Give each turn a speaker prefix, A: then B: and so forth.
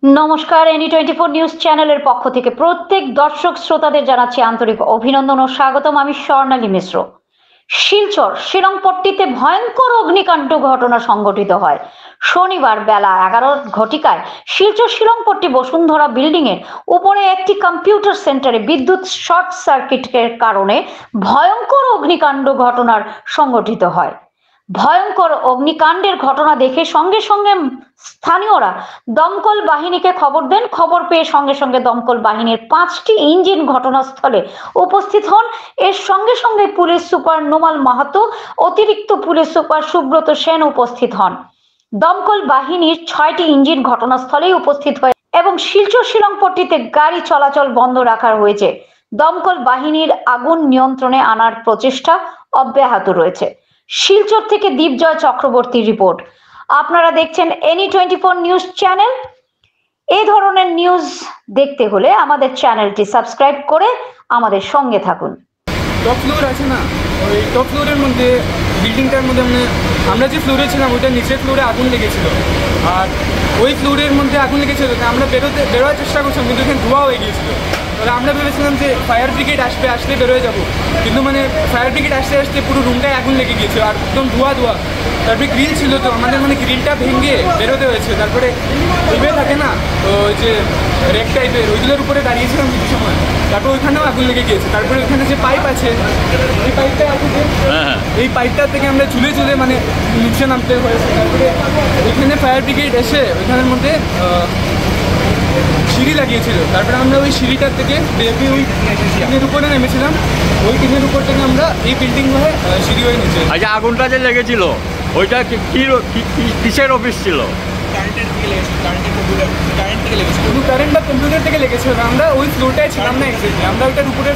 A: নমস্কার, NE24 news চ্যানেলের পক্ষ থেকে প্রত্যেক দর্শক শ্রোতাদের জানাচ্ছি আন্তরিক অভিনন্দন ও স্বাগতম। আমি স্বর্ণালী মিশ্র। শিলচর শিলংপট্টিতে ভয়ঙ্কর অগ্নিকাণ্ড ঘটনা সংঘটিত হয় শনিবার বেলা 11 ঘটিকায়। শিলচর শিলংপট্টি বসুন্ধরা বিল্ডিং এর উপরে একটি কম্পিউটার সেন্টারে বিদ্যুৎ শর্ট সার্কিটের কারণে ভয়ঙ্কর অগ্নিকাণ্ড ঘটনার সংঘটিত হয়। ভয়ঙ্কর অগ্নিকাণ্ডের ঘটনা দেখে সঙ্গে সঙ্গে স্থানীয়রা দমকল বাহিনীকে খবর দেন। খবর পেয়ে সঙ্গে সঙ্গে দমকল বাহিনীর 5টি ইঞ্জিন ঘটনাস্থলে উপস্থিত হন। এর সঙ্গে সঙ্গে পুলিশ সুপার নোমাল মাহাতো, অতিরিক্ত পুলিশ সুপার সুব্রত সেন উপস্থিত হন। দমকল বাহিনীর 6টি ইঞ্জিন ঘটনাস্থলেই উপস্থিত হয় এবং শিলচর শিলংপট্টিতে গাড়ি চলাচল বন্ধ রাখা হয়েছে। দমকল বাহিনীর আগুন নিয়ন্ত্রণে আনার প্রচেষ্টা অব্যাহত রয়েছে। শিলচর থেকে দীপজয় চক্রবর্তী রিপোর্ট। আপনারা দেখছেন NE24 নিউজ চ্যানেল। এই ধরনের নিউজ দেখতে হলে আমাদের চ্যানেলটি সাবস্ক্রাইব করে আমাদের সঙ্গে থাকুন।
B: টপ ফ্লোর আছে না, ওই টপ ফ্লোরের মধ্যে বিল্ডিংটার মধ্যে আমরা যে ফ্লোরে ছিলাম ওইটার নিচের ফ্লোরে আগুন লেগেছিল। আর ওই ফ্লোরের মধ্যে আগুন লেগেছিল, আমরা বেরোয়ার চেষ্টা করছিলাম, কিন্তু এখানে ধোঁয়া হয়ে গিয়েছিল। তাহলে আমরা ভেবেছিলাম যে ফায়ার ব্রিগেড আসলে বেরোয় যাবো, কিন্তু ফায়ার ব্রিগেড আসতে পুরো রুমটায় আগুন লেগে গিয়েছিল আর একদম ধোঁয়া। তারপরে গ্রিল ছিল, তো আমাদের গ্রিলটা ভেঙে বেরোতে হয়েছে। তারপরে ওইভাবে থাকে না, তো ওই যে রেক টাইপের ওইগুলোর উপরে দাঁড়িয়েছিলাম কিছু সময়। তারপর ওইখানেও আগুন লেগে গিয়েছে। তারপরে ওইখানে যে পাইপ আছে, এই পাইপটা আছে, এই পাইপটা থেকে আমরা ঝুলে নিচে নামতে হয়েছে। তারপরে ওইখানে ফায়ার ব্রিগেড এসে ওইখানের মধ্যে সিঁড়ি লাগিয়েছিল। তারপরে আমরা ওই সিঁড়িটার থেকে ওই টিনের উপরে নেমেছিলাম। ওই টিনের উপর থেকে আমরা এই বিল্ডিং হয়ে সিঁড়ি হয়ে নিচে।
C: আচ্ছা, আগুনটা যে লেগেছিল ওইটা কিসের অফিস ছিল?
B: কারেন্ট বা কম্পিউটার থেকে লেগেছিল। আমরা ওই ফ্লোরটায় ছিলাম না, আমরা ওইটার উপরে